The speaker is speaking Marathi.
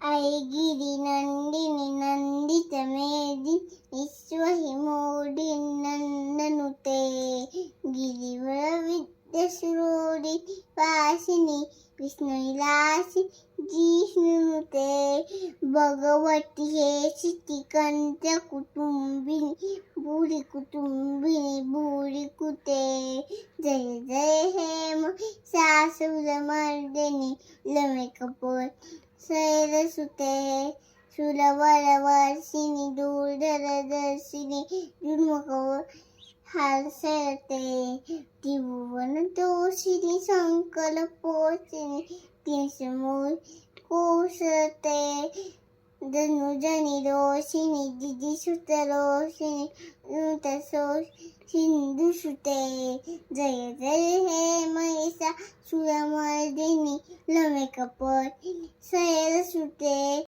आई गिरी नंदिनी नंदित मेदिनी विश्वहिमोडी नंदनुते गिरिवर विद्यासुरोडी वासिनी विष्णुविलासी जिष्णुनुते भगवती हे सिद्धिकंठ कुटुंबिनी बुरी कुते जय जय हे सासुरमर्दिनी लमे कपोर सैरसुते सुरवरवर्षिणी दूरदर्शिनी दुर्मुख हास्यते त्रिभुवन तोषिणी संकल्पोषिणी तीसमूल कोशते धनुजनी रोषिणी दिदिसुत रोषिणी नुतसोष सिंधुसुते जय जय हे महिषा सुरमर्दिनी लमे कपोर सैरसुते